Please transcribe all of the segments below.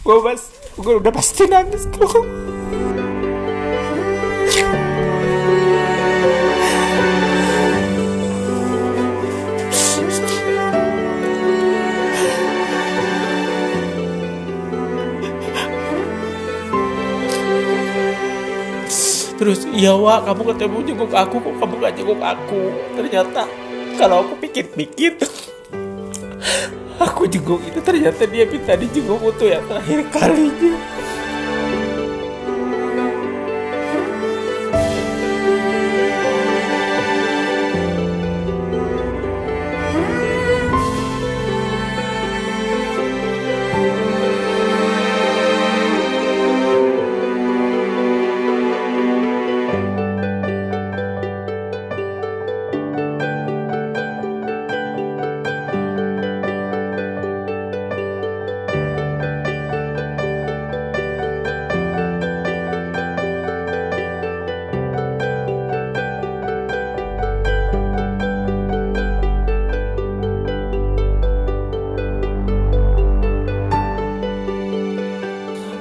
gue udah pasti nangis bro. Terus, iya Wak, kamu ketemu jenguk aku, kok kamu gak jenguk aku? Ternyata kalau aku pikir-pikir, aku jenguk itu ternyata dia minta dijenguk untuk yang terakhir kalinya.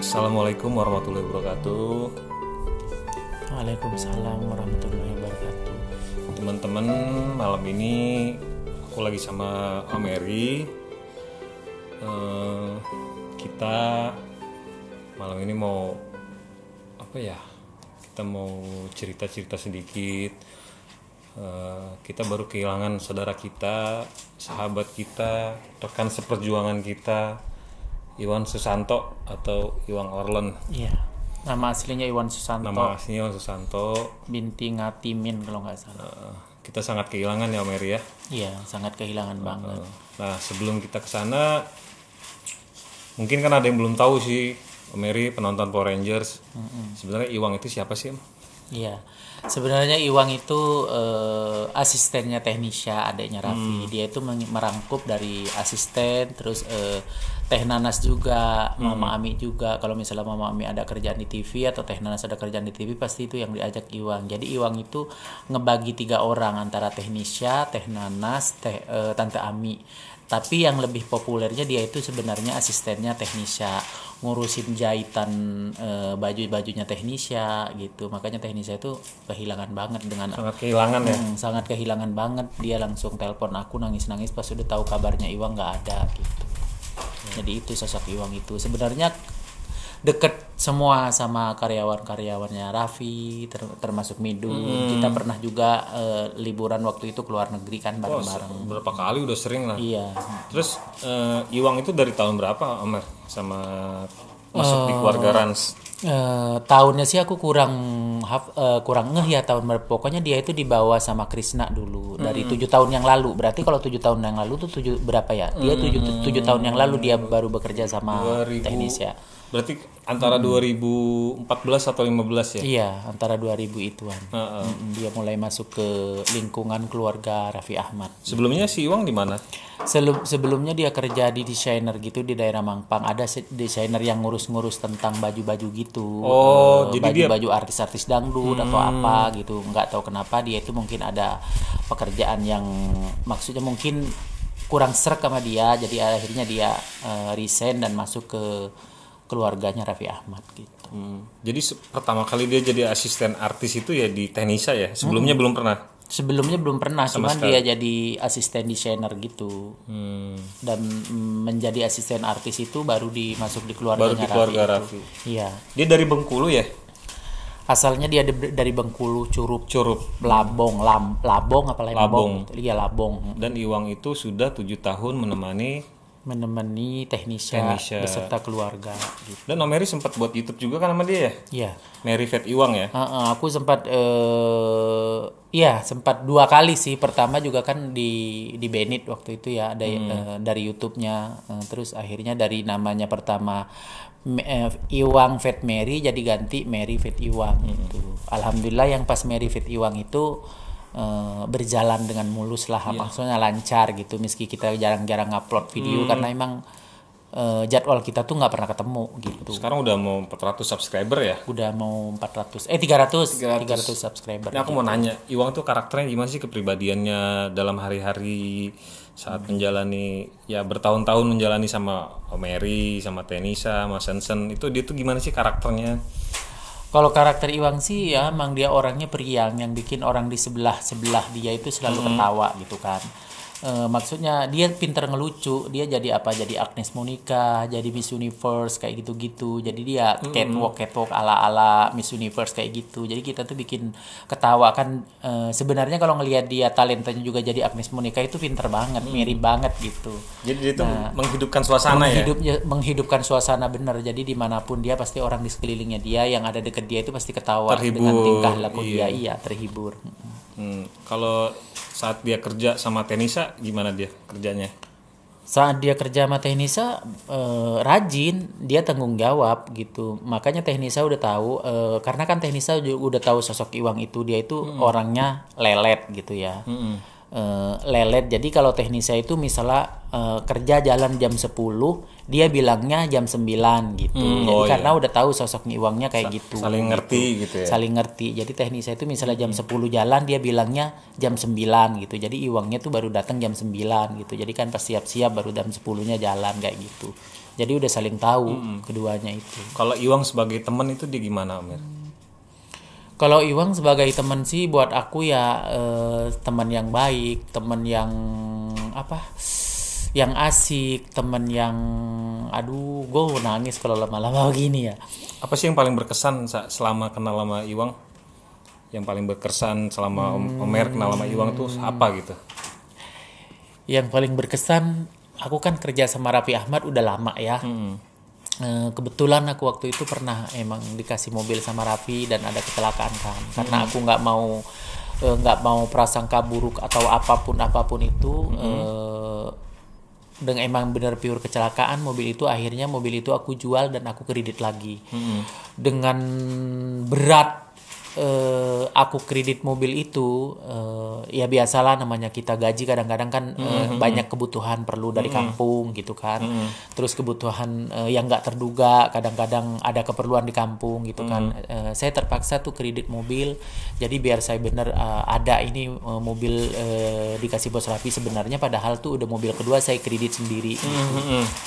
Assalamualaikum warahmatullahi wabarakatuh. Waalaikumsalam warahmatullahi wabarakatuh. Teman-teman, malam ini aku lagi sama Om Eri. Kita malam ini mau kita mau cerita-cerita sedikit. Kita baru kehilangan saudara kita, sahabat kita, rekan seperjuangan kita, Iwan Susanto atau Iwan Orlen. Iya, nama aslinya Iwan Susanto. Nama aslinya Iwan Susanto. Binti Ngatimin kalau nggak salah. Kita sangat kehilangan ya Om Eri ya. Iya, sangat kehilangan banget. Nah, sebelum kita ke sana, mungkin kan ada yang belum tahu sih, Om Eri penonton Power Rangers. Sebenarnya Iwang itu siapa sih, Om? Iya, sebenarnya Iwang itu asistennya Technisha, adiknya Raffi. Dia itu merangkup dari asisten, terus Teh Nanas juga, Mama Ami juga. Kalau misalnya Mama Ami ada kerjaan di TV atau Teh Nanas ada kerjaan di TV, pasti itu yang diajak Iwang. Jadi Iwang itu ngebagi 3 orang antara Technisha, Teh Nanas, Tante Ami. Tapi yang lebih populernya dia itu sebenarnya asistennya Technisha, ngurusin jahitan baju-bajunya Technisha gitu. Makanya Technisha itu kehilangan banget dengan Sangat kehilangan ya. Sangat kehilangan banget. Dia langsung telepon aku nangis-nangis pas udah tahu kabarnya Iwang nggak ada gitu. Jadi itu sosok Iwang itu sebenarnya deket semua sama karyawan-karyawannya Raffi, termasuk Midun. Kita pernah juga liburan waktu itu keluar negeri kan bareng-bareng. Berapa kali udah sering lah. Iya. Terus Iwang itu dari tahun berapa, Om Eri, sama masuk di keluarga Rans? Tahunnya sih aku kurang ngeh ya tahun berapa. Pokoknya dia itu dibawa sama Krisna dulu dari 7 tahun yang lalu. Berarti kalau 7 tahun yang lalu tuh berapa ya? Dia 7 tahun yang lalu dia baru bekerja sama Technisha. Berarti antara 2014 atau 15 ya? Iya, antara 2000 ituan. Dia mulai masuk ke lingkungan keluarga Raffi Ahmad. Sebelumnya si Iwang di mana? Sebelumnya dia kerja di desainer gitu di daerah Mampang. Ada desainer yang ngurus-ngurus tentang baju-baju gitu. Jadi baju artis-artis dangdut atau apa gitu. Nggak tahu kenapa dia itu mungkin ada pekerjaan yang maksudnya mungkin kurang srek sama dia. Jadi akhirnya dia resign dan masuk ke keluarganya Raffi Ahmad gitu. Jadi pertama kali dia jadi asisten artis itu ya di Technisha ya? Sebelumnya belum pernah? Sebelumnya belum pernah, cuman dia jadi asisten desainer gitu. Dan menjadi asisten artis itu baru masuk di keluarganya Raffi. Iya. Dia dari Bengkulu ya? Asalnya dia dari Bengkulu, Curup. Labong apa Labong? Iya, Labong. Dan Iwang itu sudah 7 tahun menemani Technisha beserta keluarga gitu. Dan Om Eri sempat buat YouTube juga kan sama dia ya? Iya. Mary Fat Iwang ya? Aku sempat sempat 2 kali sih. Pertama juga kan di Benit waktu itu ya, ada dari YouTube-nya. Terus akhirnya dari namanya pertama Iwang Fat Mary jadi ganti Mary Fat Iwang gitu. Alhamdulillah yang pas Mary Fat Iwang itu berjalan dengan mulus lah, maksudnya lancar gitu, meski kita jarang-jarang upload video karena emang jadwal kita tuh nggak pernah ketemu gitu. Sekarang udah mau 400 subscriber ya? Udah mau 300 subscriber. Nah, aku mau nanya, Iwang tuh karakternya gimana sih, kepribadiannya dalam hari-hari saat menjalani ya bertahun-tahun menjalani sama Om Eri, sama Tenisa, sama Sensen, itu dia tuh gimana sih karakternya? Kalau karakter Iwang sih ya emang dia orangnya periang yang bikin orang di sebelah dia itu selalu ketawa gitu kan. Maksudnya dia pinter ngelucu, dia jadi apa, jadi Agnes Monica, jadi Miss Universe kayak gitu-gitu, jadi dia catwalk ala Miss Universe kayak gitu, jadi kita tuh bikin ketawa kan. Sebenarnya kalau ngelihat dia talentanya juga jadi Agnes Monica itu pinter banget, mirip banget gitu. Jadi dia tuh menghidupkan suasana menghidupkan suasana bener, jadi dimanapun dia pasti orang di sekelilingnya dia yang ada deket dia itu pasti ketawa, terhibur, dengan tingkah laku dia, terhibur. Kalau saat dia kerja sama Tenisa gimana dia kerjanya? Saat dia kerja sama Tenisa rajin, dia tanggung jawab gitu. Makanya Tenisa udah tahu, karena kan Tenisa udah tahu sosok Iwang itu, dia itu orangnya lelet gitu ya. Lelet. Jadi kalau Tenisa itu misalnya kerja jalan jam 10, dia bilangnya jam 9 gitu. Jadi karena udah tahu sosoknya Iwangnya kayak gitu. Saling ngerti gitu ya. Saling ngerti. Jadi Tenisa itu misalnya jam 10 jalan, dia bilangnya jam 9 gitu. Jadi Iwangnya tuh baru datang jam 9 gitu. Jadi kan pas siap-siap baru jam 10-nya jalan kayak gitu. Jadi udah saling tahu keduanya itu. Kalau Iwang sebagai teman itu dia gimana, Amir? Kalau Iwang sebagai teman sih buat aku ya teman yang baik, teman yang yang asik, teman yang gue nangis kalau lama-lama begini ya. Apa sih yang paling berkesan selama kenal sama Iwang? Yang paling berkesan selama Omer kenal sama Iwang tuh apa gitu? Yang paling berkesan, aku kan kerja sama Raffi Ahmad udah lama ya. Kebetulan aku waktu itu pernah emang dikasih mobil sama Raffi dan ada kecelakaan kan, karena aku nggak mau prasangka buruk atau apapun itu. Dan emang benar pure kecelakaan mobil itu, akhirnya mobil itu aku jual dan aku kredit lagi. Dengan berat aku kredit mobil itu, ya biasalah namanya kita gaji kadang-kadang kan banyak kebutuhan perlu dari kampung gitu kan. Terus kebutuhan yang nggak terduga, kadang-kadang ada keperluan di kampung gitu kan. Saya terpaksa tuh kredit mobil. Jadi biar saya bener ada ini mobil dikasih bos Raffi, sebenarnya padahal tuh udah mobil kedua saya kredit sendiri gitu,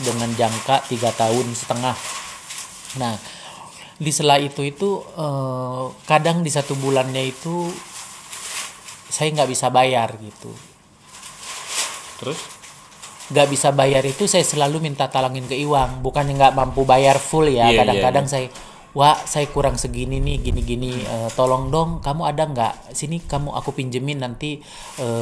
dengan jangka 3,5 tahun. Nah, di sela itu kadang di 1 bulannya itu saya nggak bisa bayar gitu. Terus? Nggak bisa bayar itu saya selalu minta talangin ke Iwang, bukannya nggak mampu bayar full ya. Kadang-kadang saya kurang segini nih, gini-gini, tolong dong kamu ada nggak, sini aku pinjemin, nanti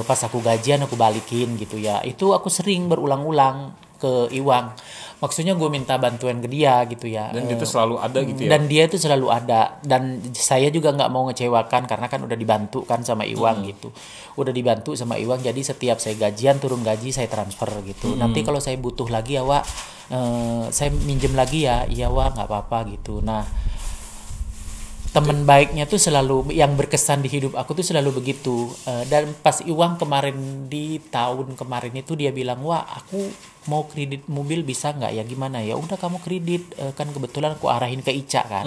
pas aku gajian aku balikin gitu ya. Itu aku sering berulang-ulang ke Iwang, maksudnya gue minta bantuan ke dia gitu ya. Dan dia itu selalu ada gitu ya. Dan dia itu selalu ada, dan saya juga nggak mau ngecewakan karena kan udah dibantu kan sama Iwang gitu, udah dibantu sama Iwang. Jadi setiap saya gajian, turun gaji saya transfer gitu. Nanti kalau saya butuh lagi ya Wak, saya minjem lagi ya, iya Wak nggak apa-apa gitu. Nah, teman baiknya tuh selalu yang berkesan di hidup aku tuh selalu begitu. Dan pas Iwang kemarin di tahun kemarin itu dia bilang, wah aku mau kredit mobil bisa nggak ya, gimana ya, udah kamu kredit, kan kebetulan aku arahin ke Ica kan.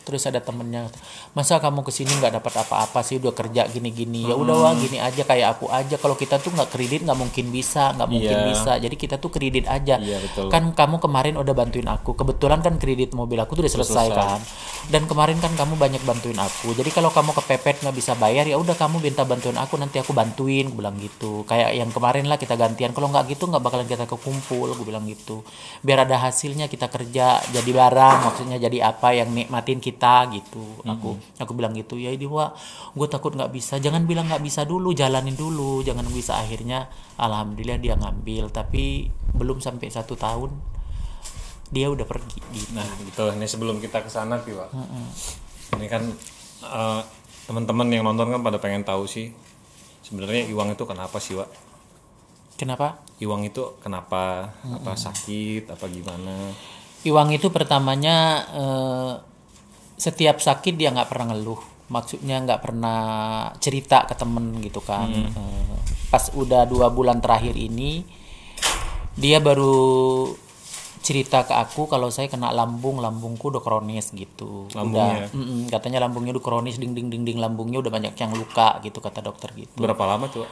Terus ada temennya, masa kamu kesini nggak dapat apa-apa sih, udah kerja gini-gini. Ya udah Wah, gini aja kayak aku aja, kalau kita tuh nggak kredit nggak mungkin bisa, jadi kita tuh kredit aja. Kan kamu kemarin udah bantuin aku, kebetulan kan kredit mobil aku tuh udah selesai kan, dan kemarin kan kamu banyak bantuin aku, jadi kalau kamu kepepet nggak bisa bayar ya udah kamu minta bantuin aku, nanti aku bantuin, gue bilang gitu. Kayak yang kemarin lah kita gantian, kalau nggak gitu nggak bakalan kita kekumpul, gue bilang gitu. Biar ada hasilnya kita kerja jadi barang, maksudnya jadi apa yang nikmatin kita gitu. Aku bilang gitu. Ya ini Wak, gue takut nggak bisa. Jangan bilang nggak bisa dulu, jalanin dulu, jangan bisa. Akhirnya alhamdulillah dia ngambil, tapi belum sampai 1 tahun dia udah pergi gitu. Nah gitu. Ini sebelum kita kesana sih Wak, ini kan teman-teman yang nonton kan pada pengen tahu sih sebenarnya Iwang itu kenapa sih Wak? Kenapa? Iwang itu kenapa? Apa sakit? Apa gimana? Iwang itu pertamanya setiap sakit dia nggak pernah ngeluh, maksudnya nggak pernah cerita ke temen gitu kan. Pas udah 2 bulan terakhir ini dia baru cerita ke aku kalau saya kena lambungku udah kronis gitu. Lambungnya? Udah, katanya lambungnya udah kronis, ding lambungnya udah banyak yang luka gitu kata dokter gitu. Berapa lama tuh?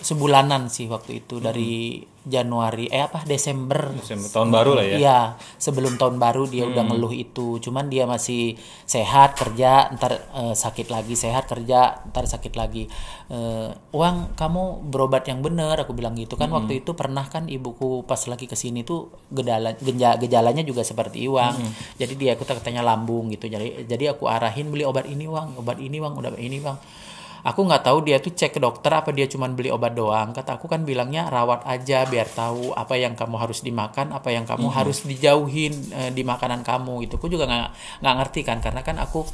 Sebulanan sih waktu itu dari Januari Desember tahun baru lah ya. Iya, sebelum tahun baru dia udah ngeluh itu. Cuman dia masih sehat kerja, ntar sakit lagi, sehat kerja, ntar sakit lagi. Uang kamu berobat yang bener, aku bilang gitu kan. Waktu itu pernah kan ibuku pas lagi kesini tuh gejalanya juga seperti Iwang. Jadi dia aku katanya lambung gitu. Jadi aku arahin beli obat ini Wang, obat ini Wang. Aku nggak tahu dia tuh cek ke dokter apa dia cuma beli obat doang. Kata aku kan bilangnya rawat aja biar tahu apa yang kamu harus dimakan, apa yang kamu harus dijauhin di makanan kamu gitu. Aku juga nggak ngerti kan karena kan aku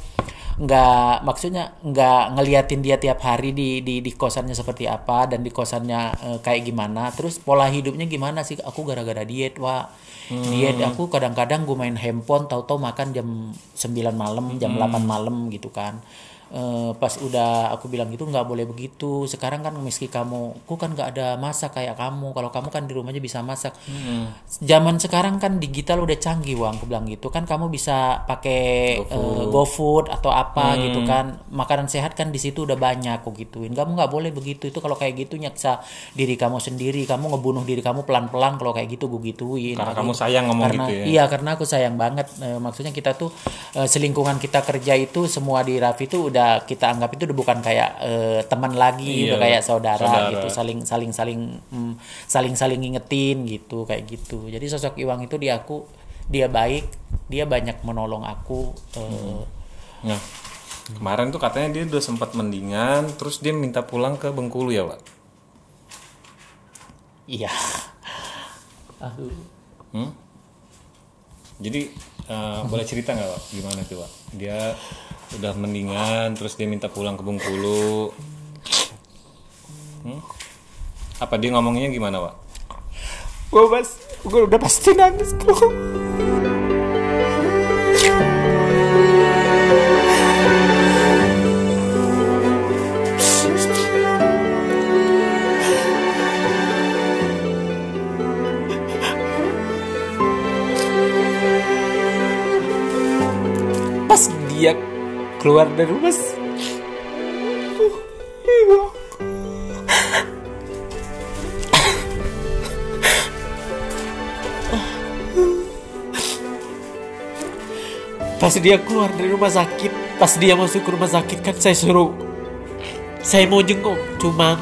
nggak ngeliatin dia tiap hari di kosannya seperti apa dan di kosannya kayak gimana. Terus pola hidupnya gimana sih? Aku gara-gara diet, diet aku kadang-kadang gue main handphone tahu-tahu makan jam 9 malam, jam 8 malam gitu kan. Pas udah aku bilang gitu nggak boleh begitu, sekarang kan meski aku kan nggak ada masak kayak kamu, kalau kamu kan di rumahnya bisa masak. Zaman sekarang kan digital udah canggih Wang, aku bilang gitu kan, kamu bisa pakai GoFood atau apa gitu kan, makanan sehat kan di situ udah banyak, aku gituin. Kamu nggak boleh begitu, itu kalau kayak gitu nyaksa diri kamu sendiri, kamu ngebunuh diri kamu pelan-pelan kalau kayak gitu, gue gituin. Karena kamu sayang ngomong gitu ya. Iya, karena aku sayang banget. Maksudnya kita tuh selingkungan kita kerja itu semua di Raffi tuh udah kita anggap itu udah bukan kayak teman lagi, udah kayak saudara gitu, saling ngingetin gitu, kayak gitu. Jadi sosok Iwang itu dia baik, dia banyak menolong aku. Nah, kemarin tuh katanya dia udah sempat mendingan, terus dia minta pulang ke Bengkulu ya, Pak? Iya. Jadi boleh cerita nggak Pak, gimana tuh Pak? Dia udah mendingan, terus dia minta pulang ke Bengkulu. Apa dia ngomongnya gimana Pak? Gue udah pasti nangis kok. Pas dia keluar dari rumah, pas dia keluar dari rumah sakit, pas dia masuk ke rumah sakit kan saya mau jenguk, cuman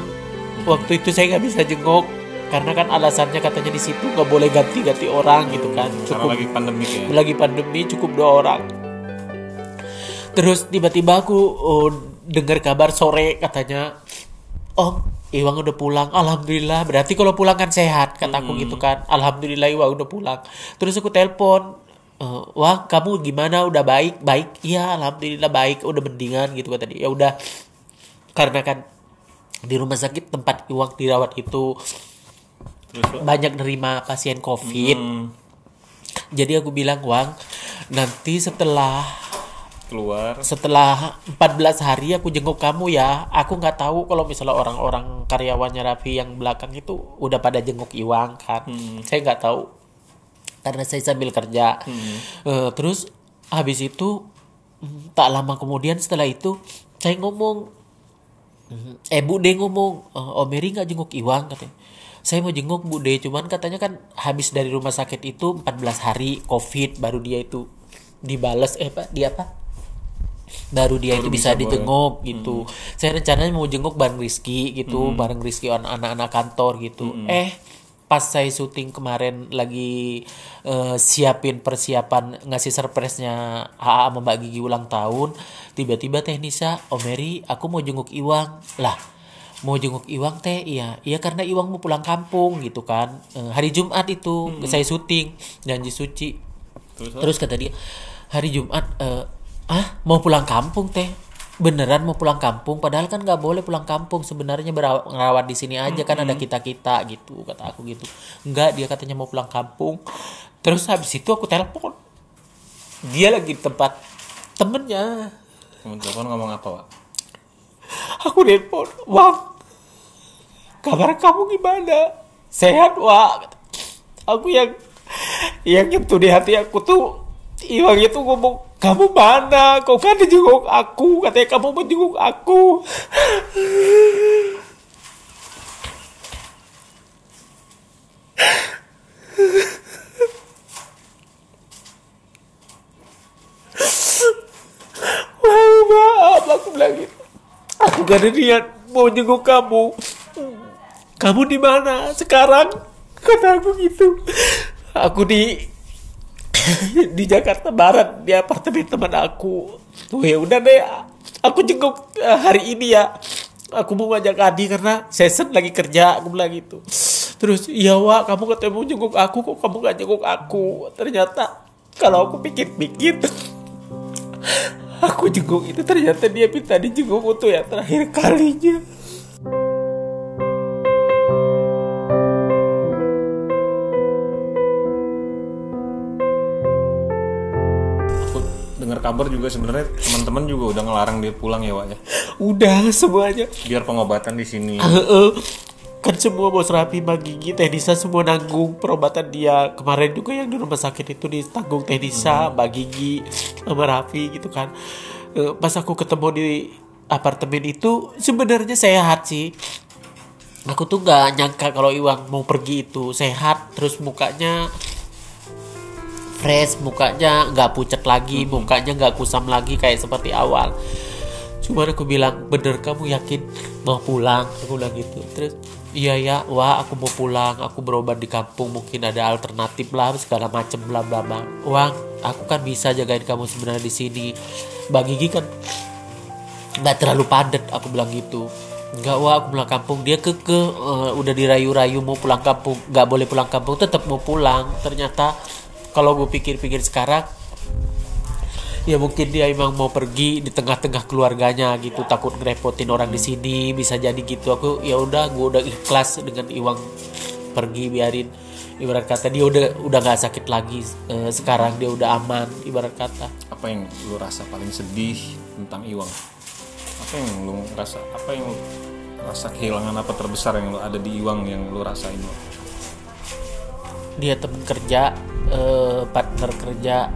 waktu itu saya nggak bisa jenguk karena kan alasannya katanya di situ nggak boleh ganti orang gitu kan, cukup lagi pandemi ya. Lagi pandemi cukup 2 orang. Terus tiba-tiba aku dengar kabar sore katanya, Om, Iwang udah pulang. Alhamdulillah, berarti kalau pulang kan sehat, kataku gitu kan. Alhamdulillah Iwang udah pulang. Terus aku telepon, wah kamu gimana, udah baik? Iya alhamdulillah baik, udah mendingan gitu kata dia. Ya udah, karena kan di rumah sakit tempat Iwang dirawat itu banyak nerima pasien COVID. Jadi aku bilang, Wang, nanti setelah 14 hari aku jenguk kamu ya. Aku nggak tahu kalau misalnya orang-orang karyawannya Raffi yang belakang itu udah pada jenguk Iwang kan. Saya nggak tahu karena saya sambil kerja. Terus habis itu tak lama kemudian setelah itu saya ngomong, Bu De ngomong, Om Mary nggak jenguk Iwang katanya. Saya mau jenguk Bu De, cuman katanya kan habis dari rumah sakit itu 14 hari COVID baru dia itu dibales baru dia itu bisa dijenguk gitu. Saya rencananya mau jenguk bareng Rizky gitu, bareng Rizky anak-anak kantor gitu. Pas saya syuting kemarin lagi siapin persiapan ngasih surprise-nya AA sama Mbak Gigi ulang tahun, tiba-tiba Teh Nisa, Om Mary, aku mau jenguk Iwang. Lah, mau jenguk Iwang Teh? Iya karena Iwang mau pulang kampung gitu kan. Hari Jumat itu saya syuting Janji Suci. Terus kata dia, hari Jumat mau pulang kampung Teh, beneran mau pulang kampung, padahal kan nggak boleh pulang kampung sebenarnya, ngerawat di sini aja kan ada kita gitu, kata aku gitu. Enggak, dia katanya mau pulang kampung. Terus habis itu aku telepon, dia lagi di tempat temennya. Telepon ngomong apa Pak? Aku telepon, Wang, kabar kamu gimana? Sehat Wak? Aku yang Yang itu di hati aku tuh Iwang itu ngomong, kamu mana? Kau kan dijenguk aku, katanya kamu menjenguk aku. Wah, maaf, aku bilang gitu. Aku gak ada niat mau jenguk kamu. Kamu di mana sekarang? Kata aku gitu. Aku di Jakarta Barat, di apartemen teman aku. Oh ya udah deh, aku jenguk hari ini ya. Aku mau ngajak Adi karena season lagi kerja, aku bilang gitu. Terus, iya Wak, kamu ketemu jenguk aku, kok kamu gak jenguk aku? Ternyata kalau aku pikir-pikir, aku jenguk itu ternyata dia minta dijenguk untuk yang terakhir kalinya. Aku dengar kabar juga sebenarnya teman-teman juga udah ngelarang dia pulang ya, Wak ya. Udah semuanya. Biar pengobatan di sini. Kan semua bos Rapi, Mbak Gigi, Teh Nisa semua nanggung perobatan dia. Kemarin juga yang di rumah sakit itu ditanggung Teh Nisa, Mbak Gigi, sama Rafi gitu kan. Pas aku ketemu di apartemen itu sebenarnya sehat sih. Aku tuh gak nyangka kalau Iwang mau pergi itu sehat, terus mukanya fresh, mukanya gak pucat lagi, mukanya gak kusam lagi kayak seperti awal. Cuman aku bilang, bener kamu yakin mau pulang? Aku bilang gitu. Terus, iya ya, wah aku mau pulang, aku berobat di kampung, mungkin ada alternatif lah, segala macem bla bla bla. Wang, aku kan bisa jagain kamu sebenarnya di sini. Mbak Gigi kan nggak terlalu padat, aku bilang gitu. Enggak, wah aku pulang kampung. Dia udah dirayu-rayu mau pulang kampung, nggak boleh pulang kampung, tetap mau pulang. Ternyata kalau gue pikir-pikir sekarang, ya mungkin dia emang mau pergi di tengah-tengah keluarganya gitu, takut ngerepotin orang di sini, bisa jadi gitu. Aku ya udah, gue udah ikhlas dengan Iwang pergi, biarin. Ibarat kata dia udah nggak sakit lagi, sekarang dia udah aman, ibarat kata. Apa yang lu rasa paling sedih tentang Iwang? Apa yang lu rasa? Apa yang lu rasa kehilangan apa terbesar yang lu ada di Iwang yang lu rasain? Dia teman kerja, partner kerja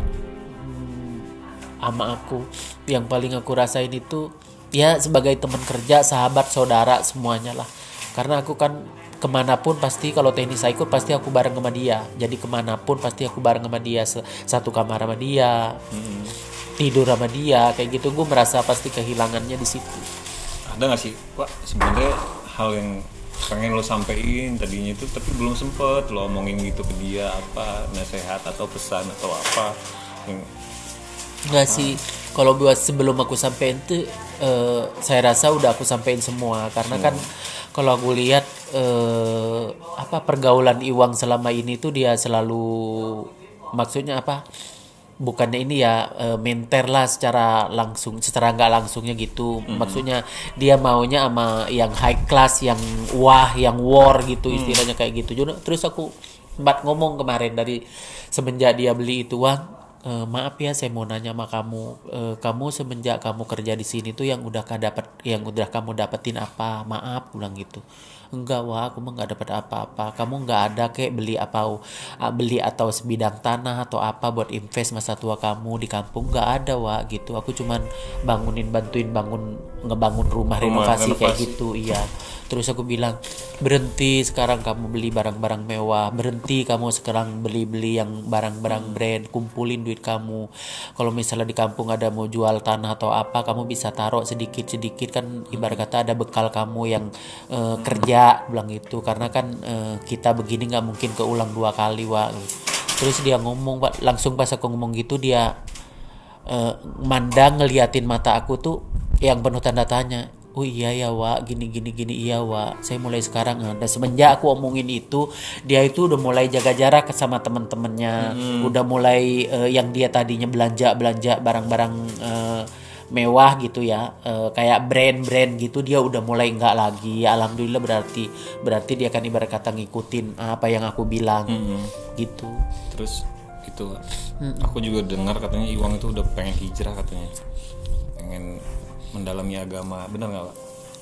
sama aku. Yang paling aku rasain itu ya sebagai teman kerja, sahabat, saudara, semuanya lah. Karena aku kan kemanapun pasti, kalau Teh Nisa ikut pasti aku bareng sama dia. Jadi kemanapun pasti aku bareng sama dia, satu kamar sama dia, tidur sama dia, kayak gitu. Gue merasa pasti kehilangannya di situ. Ada nggak sih, Pak, sebenarnya hal yang pengen lo sampein tadinya itu tapi belum sempet lo omongin gitu ke dia, apa nasihat atau pesan atau apa yang... Nggak sih, kalau buat sebelum aku sampein tuh saya rasa udah aku sampein semua. Karena kan kalau aku lihat pergaulan Iwang selama ini tuh dia selalu, maksudnya apa, bukannya ini ya, menter lah secara langsung, secara nggak langsungnya gitu. Maksudnya dia maunya sama yang high class, yang yang war gitu, istilahnya kayak gitu. Terus aku sempat ngomong kemarin, dari semenjak dia beli itu, Wang, maaf ya saya mau nanya sama kamu, kamu semenjak kamu kerja di sini tuh yang udah kamu dapetin apa? Maaf, bilang gitu. Enggak, wah aku mah nggak dapat apa-apa. Kamu nggak ada kayak beli atau sebidang tanah atau apa buat invest masa tua kamu di kampung? Nggak ada, wah gitu. Aku cuman bantuin ngebangun rumah renovasi kayak gitu, iya. Terus aku bilang, berhenti sekarang kamu beli barang-barang mewah, berhenti kamu sekarang beli-beli yang barang-barang brand, kumpulin duit kamu. Kalau misalnya di kampung ada mau jual tanah atau apa, kamu bisa taruh sedikit-sedikit, kan ibarat kata ada bekal kamu yang kerja, bilang gitu. Karena kan kita begini nggak mungkin keulang 2 kali, Wak. Terus dia ngomong, Pak, langsung pas aku ngomong gitu dia mandang, ngeliatin mata aku tuh yang penuh tanda tanya. Oh iya ya, Wak, gini iya, Wak, saya mulai sekarang. Dan semenjak aku omongin itu, dia itu udah mulai jaga jarak sama temen-temennya, udah mulai yang dia tadinya belanja barang-barang mewah gitu ya, kayak brand gitu, dia udah mulai enggak lagi. Alhamdulillah, berarti dia kan ibarat kata ngikutin apa yang aku bilang gitu. Terus itu aku juga dengar katanya Iwang itu udah pengen hijrah, katanya pengen mendalami agama, benar nggak, Pak?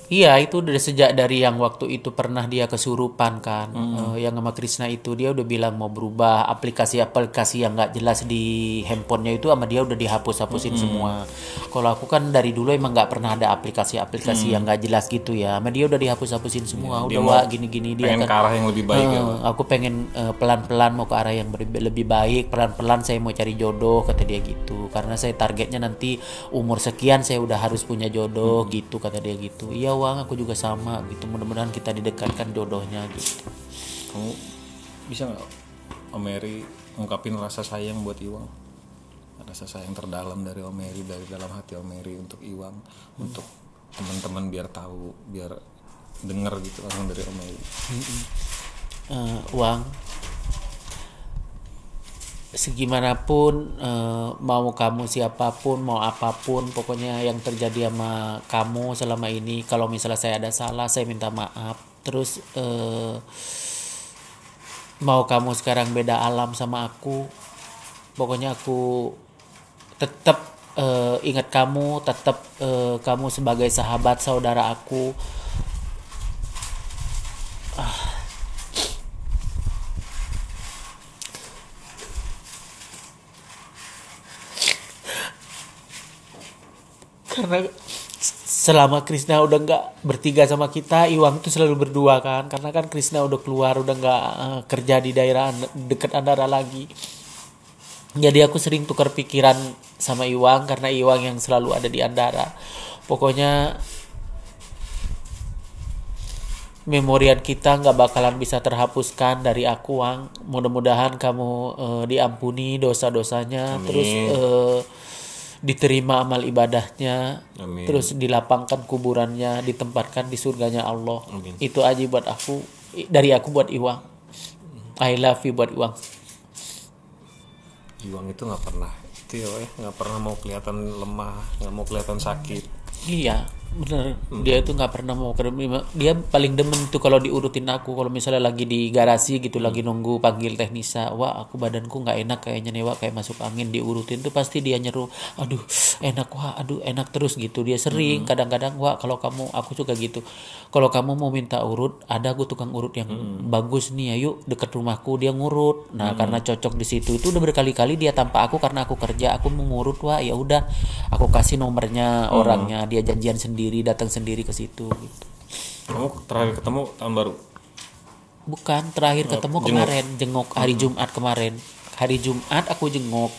Iya, itu dari sejak dari yang waktu itu pernah dia kesurupan kan, yang sama Krisna itu dia udah bilang mau berubah aplikasi-aplikasi yang nggak jelas di handphonenya itu sama dia udah dihapus-hapusin semua. Kalau aku kan dari dulu emang nggak pernah ada aplikasi-aplikasi yang nggak jelas gitu ya, sama dia udah dihapus-hapusin semua. Dia Udah mau Wak, gini-gini dia pengen kan. ke arah yang lebih baik ya, Wak. Aku pengen pelan-pelan mau ke arah yang lebih baik, pelan-pelan saya mau cari jodoh kata dia gitu. Karena saya targetnya nanti umur sekian saya udah harus punya jodoh gitu kata dia gitu. Iya Wang, aku juga sama gitu. Mudah-mudahan kita didekatkan jodohnya gitu. Kamu bisa nggak Om Eri ungkapin rasa sayang buat Iwang, rasa sayang terdalam dari Om Eri, dari dalam hati Om Eri untuk Iwang, untuk teman-teman biar tahu, biar denger gitu langsung dari Om Eri. Wang, segimanapun mau kamu siapapun mau apapun pokoknya yang terjadi sama kamu selama ini, kalau misalnya saya ada salah saya minta maaf. Terus mau kamu sekarang beda alam sama aku, pokoknya aku tetap ingat kamu, tetap kamu sebagai sahabat saudara aku. Karena selama Krisna udah nggak bertiga sama kita, Iwang tuh selalu berdua kan, karena kan Krisna udah keluar, udah nggak kerja di daerah dekat Andara lagi. Jadi aku sering tukar pikiran sama Iwang karena Iwang yang selalu ada di Andara. Pokoknya memorian kita nggak bakalan bisa terhapuskan dari aku, Wang. Mudah-mudahan kamu diampuni dosa-dosanya. Amin. Terus diterima amal ibadahnya. Amin. Terus dilapangkan kuburannya, ditempatkan di surganya Allah. Amin. Itu aja buat aku, dari aku buat Iwang. I love you buat Iwang. Iwang itu nggak pernah itu ya, nggak pernah mau kelihatan lemah, nggak mau kelihatan sakit. Iya, bener. Dia itu nggak pernah mau dia paling demen tuh kalau diurutin aku. Kalau misalnya lagi di garasi gitu, lagi nunggu panggil teknisa, wah aku badanku nggak enak kayaknya nih, wah kayak masuk angin, diurutin tuh pasti dia nyeru, aduh enak, wah aduh enak terus gitu. Dia sering kadang-kadang, wah kalau kamu, aku suka gitu, kalau kamu mau minta urut, ada aku tukang urut yang bagus nih, ayo deket rumahku, dia ngurut. Nah karena cocok di situ, itu udah berkali-kali dia tanpa aku, karena aku kerja, aku mau ngurut, wah ya udah aku kasih nomornya orangnya, dia janjian sendiri, datang sendiri ke situ gitu. Kamu terakhir ketemu tahun baru? Bukan, terakhir ketemu kemarin, jenguk hari Jumat kemarin. Hari Jumat aku jenguk.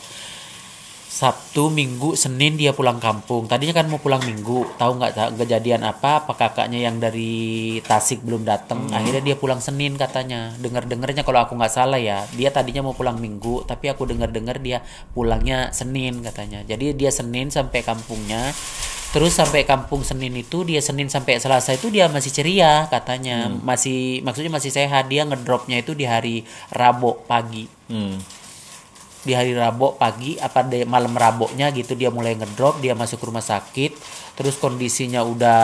Sabtu, Minggu, Senin dia pulang kampung. Tadinya kan mau pulang Minggu, tahu nggak kejadian apa kakaknya yang dari Tasik belum datang. Akhirnya dia pulang Senin katanya. Dengar-dengarnya kalau aku nggak salah ya, dia tadinya mau pulang Minggu, tapi aku dengar-dengar dia pulangnya Senin katanya. Jadi dia Senin sampai kampungnya. Terus sampai kampung Senin itu, dia Senin sampai Selasa itu dia masih ceria katanya. Maksudnya masih sehat. Dia ngedropnya itu di hari Rabu pagi. Di hari Rabu pagi apa malam Rabuknya gitu dia mulai ngedrop, dia masuk rumah sakit. Terus kondisinya udah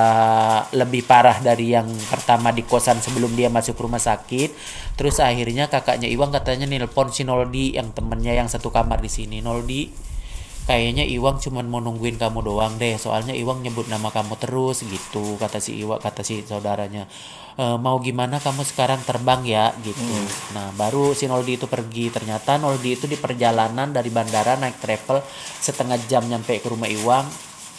lebih parah dari yang pertama di kosan sebelum dia masuk rumah sakit. Terus akhirnya kakaknya Iwang katanya nelpon si Noldi yang temennya yang satu kamar di sini. Noldi, kayaknya Iwang cuma mau nungguin kamu doang deh, soalnya Iwang nyebut nama kamu terus gitu, kata si Iwang, kata si saudaranya. Mau gimana kamu sekarang terbang ya gitu. Nah baru si Noldi itu pergi. Ternyata Noldi itu di perjalanan dari bandara naik travel setengah jam nyampe ke rumah Iwang,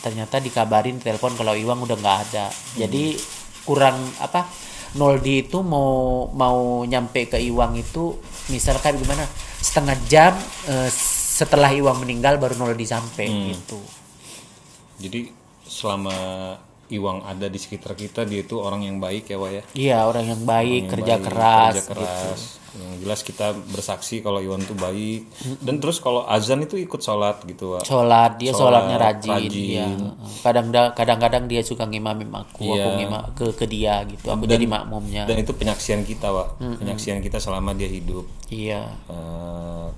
ternyata dikabarin telepon kalau Iwang udah nggak ada. Jadi kurang apa, Noldi itu mau nyampe ke Iwang itu misalkan gimana, setengah jam setelah Iwang meninggal baru Noldi sampai gitu. Jadi selama Iwang ada di sekitar kita, dia itu orang yang baik ya, Wak ya. Iya, orang yang baik, Yang kerja baik, keras. kerja keras. Gitu. Yang jelas kita bersaksi kalau Iwan itu baik. Dan terus kalau azan itu ikut sholat gitu, Wak. Sholat, dia Sholat, sholatnya rajin. rajin. Ya. Kadang-kadang dia suka ngimamim aku ngimam ke dia gitu. Aku jadi makmumnya. Dan itu penyaksian kita, Wak. Penyaksian kita selama dia hidup. Iya.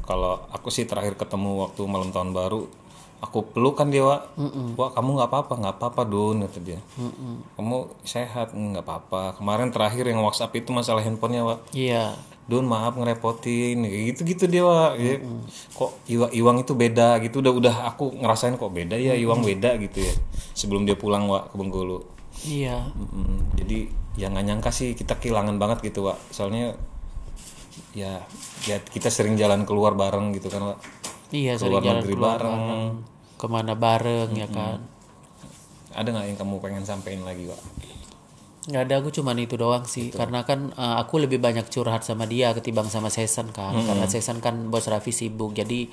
Kalau aku sih terakhir ketemu waktu malam tahun baru, aku peluk kan dia, Wak. Wak, kamu nggak apa-apa Dun, kata dia. Kamu sehat, nggak apa-apa. Kemarin terakhir yang WhatsApp itu masalah handphonenya, Wak. Iya. Dun, maaf ngerepotin, gitu dia, Wak. Ya, kok Iwang itu beda gitu, udah aku ngerasain kok beda ya, Iwang beda gitu ya. Sebelum dia pulang, Wak, ke Bengkulu. Iya. Jadi yang nggak nyangka sih kita kehilangan banget gitu Wak. Soalnya ya kita sering jalan keluar bareng gitu kan Wak. Iya, Keluar sering jalan negeri keluar bareng. kemana bareng ya kan. Ada nggak yang kamu pengen sampein lagi Wak? Nggak ada, aku cuman itu doang sih. Karena kan aku lebih banyak curhat sama dia ketimbang sama Sesan kan. Karena Sesan kan bos Raffi sibuk, jadi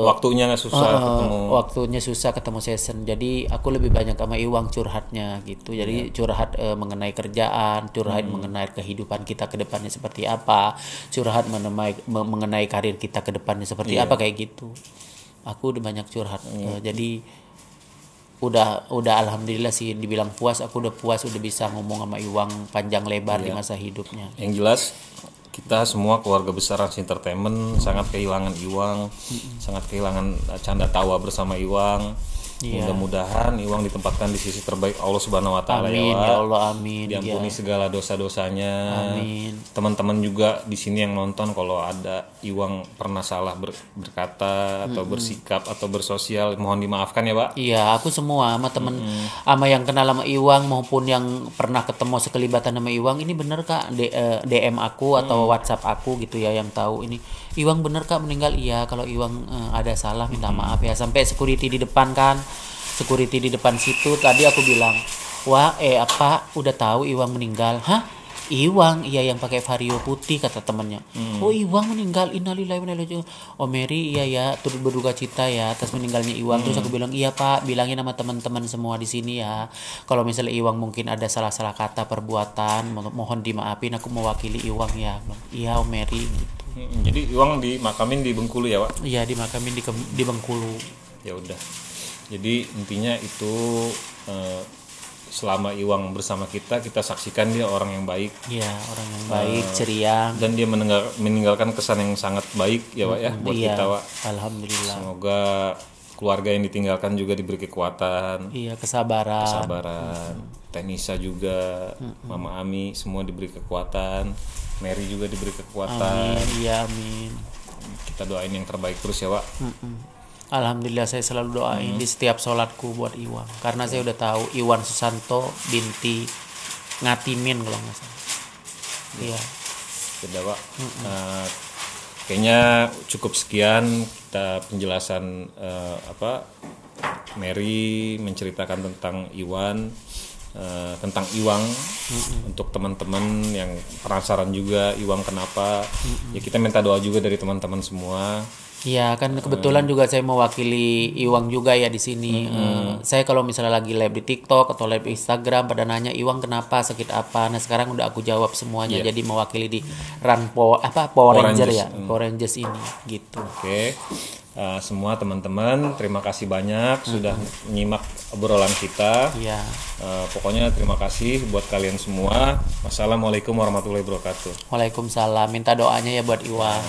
Waktunya nggak susah ketemu. waktunya susah ketemu Sesan. Jadi aku lebih banyak sama Iwang curhatnya gitu. Jadi curhat mengenai kerjaan, curhat mengenai kehidupan kita ke depannya seperti apa, curhat mengenai karir kita ke depannya seperti apa kayak gitu. Aku udah banyak curhat. Jadi udah alhamdulillah sih dibilang puas. Aku udah puas, udah bisa ngomong sama Iwang panjang lebar di masa hidupnya. Yang jelas kita semua keluarga besar Rans Entertainment sangat kehilangan Iwang, sangat kehilangan canda tawa bersama Iwang. Mudah-mudahan Iwang ditempatkan di sisi terbaik Allah Subhanahu wa taala Amin, ya Allah, amin. Diampuni segala dosa-dosanya. Amin. Teman-teman juga di sini yang nonton, kalau ada Iwang pernah salah berkata atau bersikap atau bersosial, mohon dimaafkan ya, Pak. Iya, aku semua sama temen, sama yang kenal sama Iwang maupun yang pernah ketemu sekelibatan sama Iwang, ini bener Kak, DM aku atau WhatsApp aku gitu ya, yang tahu ini Iwang bener Kak meninggal. Iya, kalau Iwang ada salah minta maaf ya. Sampai security di depan kan, security di depan situ tadi aku bilang, wah apa udah tahu Iwang meninggal? Hah? Iwang? Iya, yang pakai vario putih, kata temannya. Oh, Iwang meninggal, innalillahi wa inna ilaihi raji'un. Oh Mary, iya ya, turut berduka cita ya atas meninggalnya Iwang. Terus aku bilang, iya Pak, bilangin sama teman-teman semua di sini ya, kalau misalnya Iwang mungkin ada salah-salah kata perbuatan, mohon dimaafin, aku mewakili Iwang ya. Iya Om Mary gitu. Jadi Iwang dimakamin di Bengkulu ya, Pak? Iya, dimakamin di Bengkulu. Ya udah. Jadi intinya itu selama Iwang bersama kita saksikan dia orang yang baik. Iya, orang yang baik, ceria. Dan dia meninggalkan kesan yang sangat baik ya, Pak ya, buat kita, Pak. Alhamdulillah. Semoga keluarga yang ditinggalkan juga diberi kekuatan. Iya, kesabaran. Tenisa juga, Mama Ami semua diberi kekuatan. Mary juga diberi kekuatan. Amin. Iya, amin. Kita doain yang terbaik terus ya, Pak. Alhamdulillah, saya selalu doain di setiap sholatku buat Iwang, karena saya udah tahu Iwan Susanto binti Ngatimin kalau nggak salah. Iya. Sudah, Pak. Kayaknya cukup sekian kita penjelasan Mary menceritakan tentang Iwan, tentang Iwang. Untuk teman-teman yang penasaran juga Iwang kenapa, ya kita minta doa juga dari teman-teman semua. Iya, kan kebetulan juga saya mewakili Iwang juga ya di sini. Saya kalau misalnya lagi live di TikTok atau live di Instagram pada nanya Iwang kenapa, sakit apa. Nah, sekarang udah aku jawab semuanya. Jadi mewakili di Power Ranger ya, Power Rangers ini gitu. Oke. Semua teman-teman terima kasih banyak sudah menyimak obrolan kita. Iya. Pokoknya terima kasih buat kalian semua. Wassalamualaikum warahmatullahi wabarakatuh. Waalaikumsalam. Minta doanya ya buat Iwang.